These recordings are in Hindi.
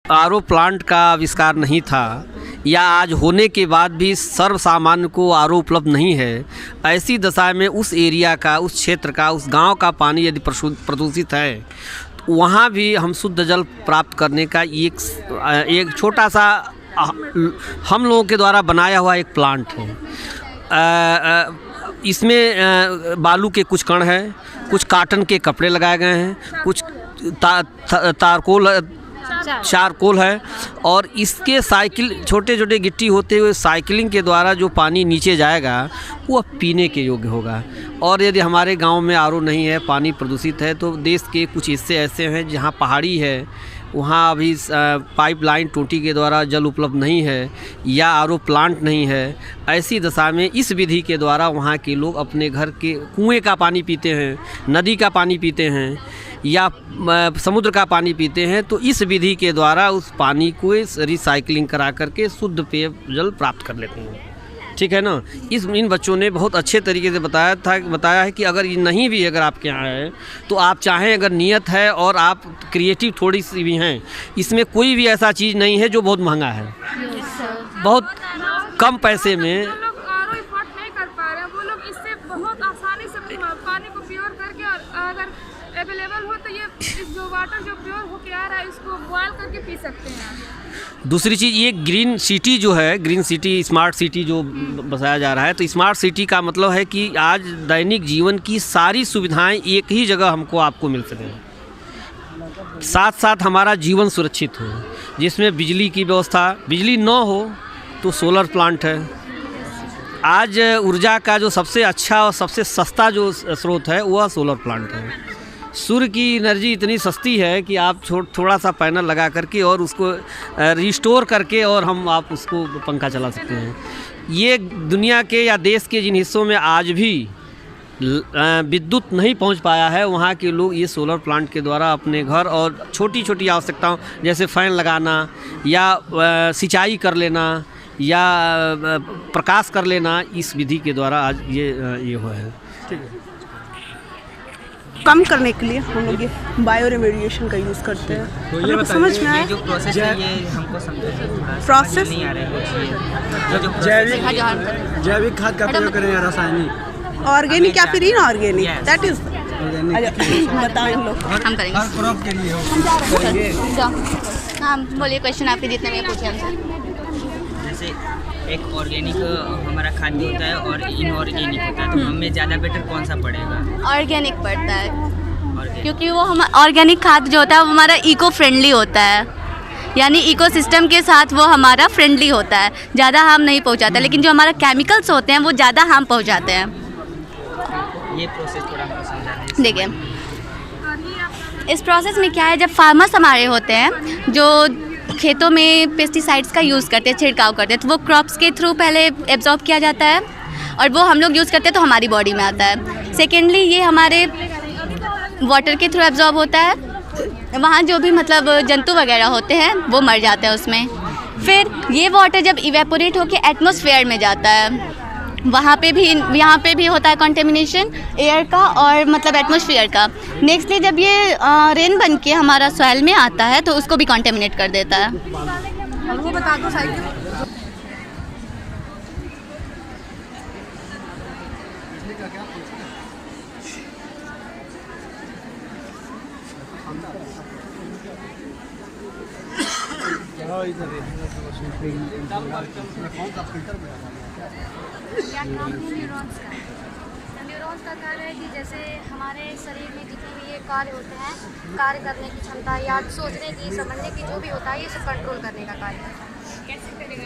आरओ प्लांट का आविष्कार नहीं था या आज होने के बाद भी सर्वसामान्य को आरओ उपलब्ध नहीं है, ऐसी दशा में उस एरिया का, उस क्षेत्र का, उस गांव का पानी यदि प्रदूषित है तो वहाँ भी हम शुद्ध जल प्राप्त करने का एक छोटा सा हम लोगों के द्वारा बनाया हुआ एक प्लांट है। इसमें बालू के कुछ कण हैं, कुछ कॉटन के कपड़े लगाए गए हैं, कुछ चारकोल है और इसके छोटे छोटे गिट्टी होते हुए साइकिलिंग के द्वारा जो पानी नीचे जाएगा वो पीने के योग्य होगा। और यदि हमारे गांव में आरओ नहीं है, पानी प्रदूषित है, तो देश के कुछ हिस्से ऐसे हैं जहां पहाड़ी है, वहाँ अभी पाइपलाइन टोटी के द्वारा जल उपलब्ध नहीं है या आरओ प्लांट नहीं है। ऐसी दशा में इस विधि के द्वारा वहाँ के लोग अपने घर के कुएं का पानी पीते हैं, नदी का पानी पीते हैं या समुद्र का पानी पीते हैं। तो इस विधि के द्वारा उस पानी को रिसाइकलिंग करा करके शुद्ध पेय जल प्राप्त कर लेते हैं। ठीक है ना। इन बच्चों ने बहुत अच्छे तरीके से बताया है कि अगर ये नहीं भी अगर आपके यहाँ है तो आप चाहें, अगर नियत है और आप क्रिएटिव थोड़ी सी भी हैं, इसमें कोई भी ऐसा चीज़ नहीं है जो बहुत महंगा है। बहुत कम पैसे में वो लोग इससे बहुत आसानी से पानी को प्योर करके, और अगर अवेलेबल हो तो ये जो वाटर जो प्योर होके आ रहा है इसको बॉयल करके पी सकते हैं। दूसरी चीज़, ये ग्रीन सिटी जो है, ग्रीन सिटी, स्मार्ट सिटी जो बसाया जा रहा है, तो स्मार्ट सिटी का मतलब है कि आज दैनिक जीवन की सारी सुविधाएं एक ही जगह आपको मिल सकें, साथ साथ हमारा जीवन सुरक्षित हो, जिसमें बिजली की व्यवस्था, बिजली न हो तो सोलर प्लांट है। आज ऊर्जा का जो सबसे अच्छा और सबसे सस्ता जो स्रोत है वह सोलर प्लांट है। सूर्य की एनर्जी इतनी सस्ती है कि आप थोड़ा सा पैनल लगा करके और उसको रिस्टोर करके और आप उसको पंखा चला सकते हैं। ये दुनिया के या देश के जिन हिस्सों में आज भी विद्युत नहीं पहुंच पाया है, वहाँ के लोग ये सोलर प्लांट के द्वारा अपने घर और छोटी छोटी आवश्यकताओं जैसे फ़ैन लगाना या सिंचाई कर लेना या प्रकाश कर लेना, इस विधि के द्वारा आज ये हुआ है। ठीक है। कम करने के लिए हम लोग ये बायो रेमेडिएशन का यूज़ करते हैं। तो ये समझ में आया जो प्रोसेस है ये हमको समझाइए थोड़ा। प्रोसेस नहीं आ रहा है जो जैविक खाद का प्रयोग करें या रासायनिक, ऑर्गेनिक या फिर इनऑर्गेनिक, दैट इज बताओ इन लोग। हम करेंगे हर क्रॉप के लिए हो। हाँ बोलिए, क्वेश्चन आपके जितने में पूछे हमसे। जैसे एक ऑर्गेनिक हमारा खाद्य होता है और इनऑर्गेनिक होता है, तो हमें ज़्यादा बेटर कौन सा पड़ेगा? ऑर्गेनिक पड़ता है, क्योंकि वो हम ऑर्गेनिक खाद जो होता है वो हमारा इको फ्रेंडली होता है, यानी इकोसिस्टम के साथ वो हमारा फ्रेंडली होता है, ज़्यादा हार्म नहीं पहुंचाता। लेकिन जो हमारा केमिकल्स होते हैं वो ज़्यादा हार्म पहुंचाते हैं। ये प्रोसेस थोड़ा हमको समझा दीजिए। देखिए, इस प्रोसेस में क्या है, जब फार्मर्स हमारे होते हैं जो खेतों में पेस्टिसाइड्स का यूज़ करते हैं, छिड़काव करते हैं, तो वो क्रॉप्स के थ्रू पहले एब्जॉर्ब किया जाता है और वो हम लोग यूज़ करते हैं तो हमारी बॉडी में आता है। सेकेंडली ये हमारे वाटर के थ्रू एब्जॉर्ब होता है, वहाँ जो भी मतलब जंतु वगैरह होते हैं वो मर जाते हैं उसमें। फिर ये वाटर जब इवेपोरेट होकर एटमॉस्फेयर में जाता है, वहाँ पे भी, यहाँ पे भी होता है कंटेमिनेशन एयर का और मतलब एटमॉस्फेयर का। नेक्स्टली जब ये रेन बन के हमारा सॉइल में आता है तो उसको भी कंटेमिनेट कर देता है। वो बता दो साइकिल। न्यूरॉन्स का कार्य है कि जैसे हमारे शरीर में जितने भी ये कार्य होते हैं, कार्य करने की क्षमता या सोचने की, समझने की, जो भी होता है ये सब कंट्रोल करने का कार्य है। कैसे करेगा?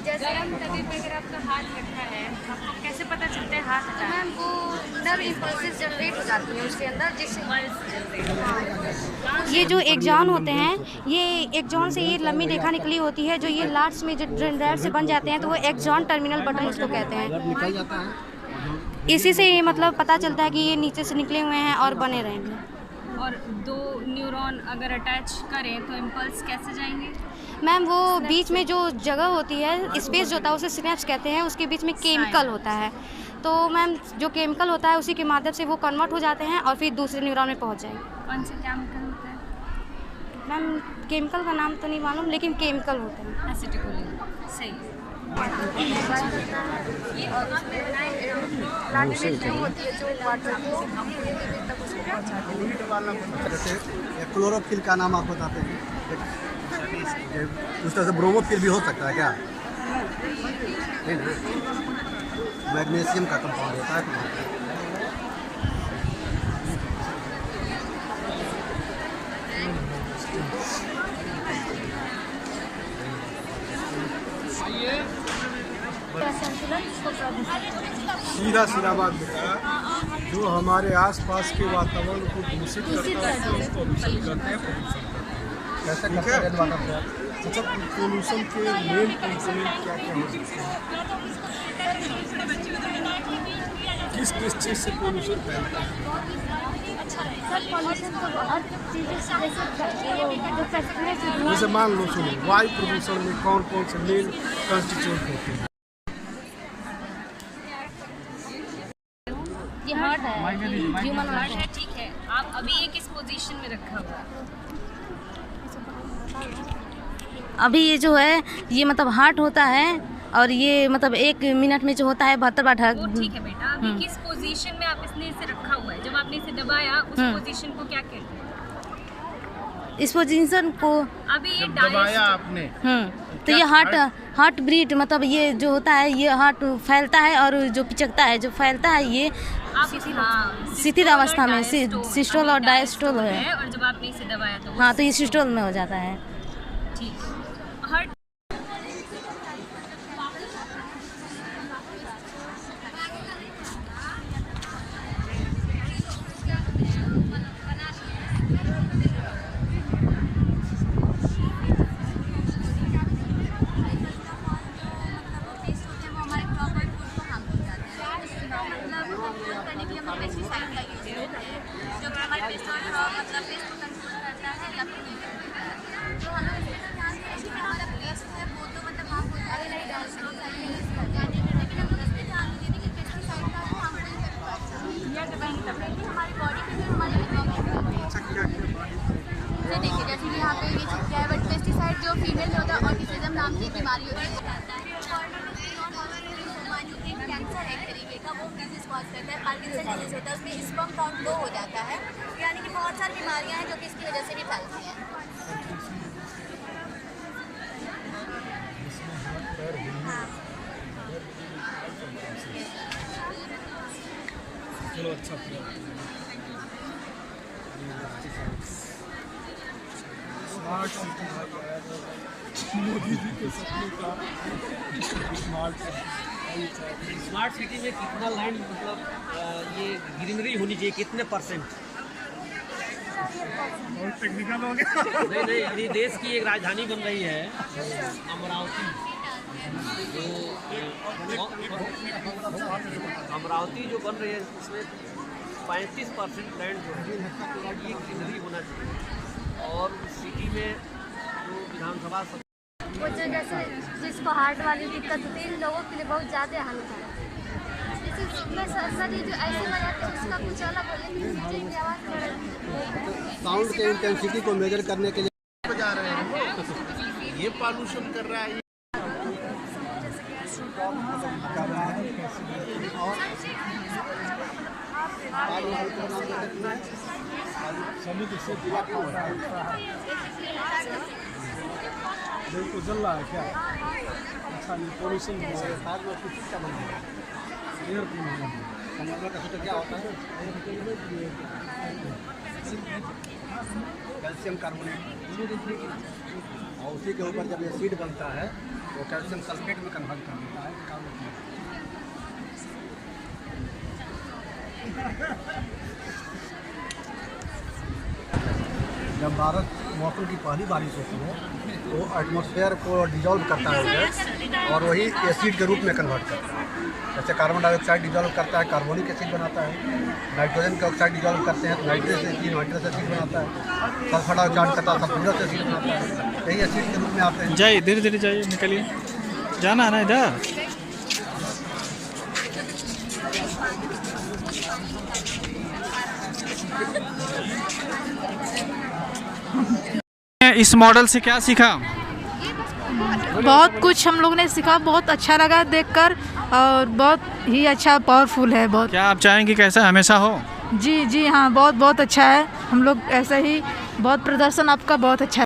जैसे हम तभी पे अगर आपका हाथ रखा है, आपको कैसे पता चलता है हाथ हटा? मैम वो नर्व इम्पल्सेस जनरेट हो जाती हैं उसके अंदर, जिससे ये जो एक्सॉन होते हैं, ये एक्सॉन से ये लंबी रेखा निकली होती है, जो ये लार्स में जो डेंड्राइट से बन जाते हैं तो वो एक्सॉन टर्मिनल बटन उसको कहते हैं। इसी से ये मतलब पता चलता है कि ये नीचे से निकले हुए हैं और बने रहेंगे। और दो न्यूरॉन अगर अटैच करें तो इम्पल्स कैसे जाएंगे? मैम वो बीच में जो जगह होती है, स्पेस जो होता है उसे सिनेप्स कहते हैं, उसके बीच में केमिकल होता है। तो मैम जो केमिकल होता है उसी के माध्यम से वो कन्वर्ट हो जाते हैं और फिर दूसरे न्यूरॉन में पहुंच जाएंगे। कौन से केमिकल होता है? मैम केमिकल का नाम तो नहीं मालूम, लेकिन केमिकल होते हैं। सही। प्लांटेशन होती है जो वाटर को तक उसको पहुँचाती है। जैसे क्लोरोफिल का नाम आप बताते हैं, उस तरह से ब्रोमोफिल भी हो सकता है क्या? नहीं ना, मैग्नीशियम का कंपाउंड होता है। सीधा सीधा बात बताया, जो हमारे आसपास के वातावरण को दूषित करता है उसको दूषित करते हैं, प्रदूषण करते हैं। कैसे करते हैं वाटर? अच्छा, पोल्यूशन के मेन कंपोनेंट क्या क्या हो सकते हैं? किस किस चीज़ से पोल्यूशन फैलता है? जैसे मान लो, सुनो, वायु प्रदूषण में कौन कौन से मेन कंस्टिट्यूएंट होते हैं? ये हार्ट है, ह्यूमन हार्ट है, ठीक है। आप अभी ये किस पोजीशन में रखा हुआ है? अभी ये जो है ये मतलब हार्ट होता है, और ये मतलब 1 मिनट में जो होता है 72 बार। वो ठीक है बेटा, अभी किस पोजीशन में आप इसने इसे रखा हुआ है? जब आपने इसे दबाया उस पोजीशन को क्या कहते हैं? इस पोजीशन को अभी ये दबाया आपने, तो ये हार्ट ब्रीड मतलब ये जो होता है, ये हार्ट फैलता है और जो पिचकता है, जो फैलता है ये शिथिल अवस्था में सिस्टोल और डायस्टोल है। और जब आपने इसे दबाया तो हाँ, तो ये सिस्टोल में हो जाता है। ठीक। हार्ट देखिए, जैसे कि यहाँ पे ये क्या है, बट पेस्टिसाइड जो फीमेल में होता है ऑटिज्म नाम की बीमारी होती है, कैंसर एक तरीके का वो डिजीज कॉज करता है, पार्किंसन डिजीज होता है, उसमें स्पर्म काउंट लो हो जाता है, यानी कि बहुत सारी बीमारियाँ हैं जो कि इसकी वजह से भी फैलती हैं। चलो अच्छा मोदी जी के सपने का स्मार्ट सिटी में कितना लैंड मतलब ये ग्रीनरी होनी चाहिए, कितने %? बहुत टेक्निकल हो गया। नहीं, अभी देश की एक राजधानी बन रही है अमरावती, अमरावती जो बन रही है उसमें 35% लैंड जो है ये ग्रीनरी होना चाहिए। और सिटी में जो विधानसभा वो जो जैसे जिसको हार्ट वाली दिक्कत होती है, इन लोगों के लिए बहुत ज़्यादा हानिकारक है। जैसे मैं सर ये जो ऐसे लगाते हैं उसका कुछ अलग हो, लेकिन नीचे की आवाज़ साउंड के इंटेंसिटी को मेजर करने के लिए जा रहे हैं, ये पॉल्यूशन कर रहा है। समिति से बिल्कुल जल रहा है क्या? अच्छा, ये पोल्यूशन हो रहा है, साथ में कुछ क्या बन रहा है? एयर पोल्यूशन का सूत्र क्या होता है? कैल्शियम कार्बोनेट, और उसी के ऊपर जब एसिड बनता है वो कैल्शियम सल्फेट में कन्वर्ट कर देता है। जब भारत मौसम की पहली बारिश होती है तो एटमॉस्फेयर को डिजॉल्व करता है गैस, और वही एसिड के रूप में कन्वर्ट करता है। जैसे कार्बन डाइऑक्साइड डिजॉल्व करता है, कार्बोनिक एसिड बनाता है। नाइट्रोजन का ऑक्साइड डिजॉल्व करते हैं तो नाइट्रस एसिड बनाता है। सल्फर डाइऑक्साइड करता है सल्फ्यूरस एसिड बनाता है। यही एसिड के रूप में आते हैं। जाइए, धीरे धीरे जाइए, निकलिए, जाना है ना इधर। इस मॉडल से क्या सीखा? बहुत कुछ हम लोग ने सीखा, बहुत अच्छा लगा देखकर और बहुत ही अच्छा पावरफुल है बहुत। क्या आप चाहेंगे कि ऐसा हमेशा हो? जी जी हाँ, बहुत बहुत अच्छा है। हम लोग ऐसा ही बहुत प्रदर्शन आपका बहुत अच्छा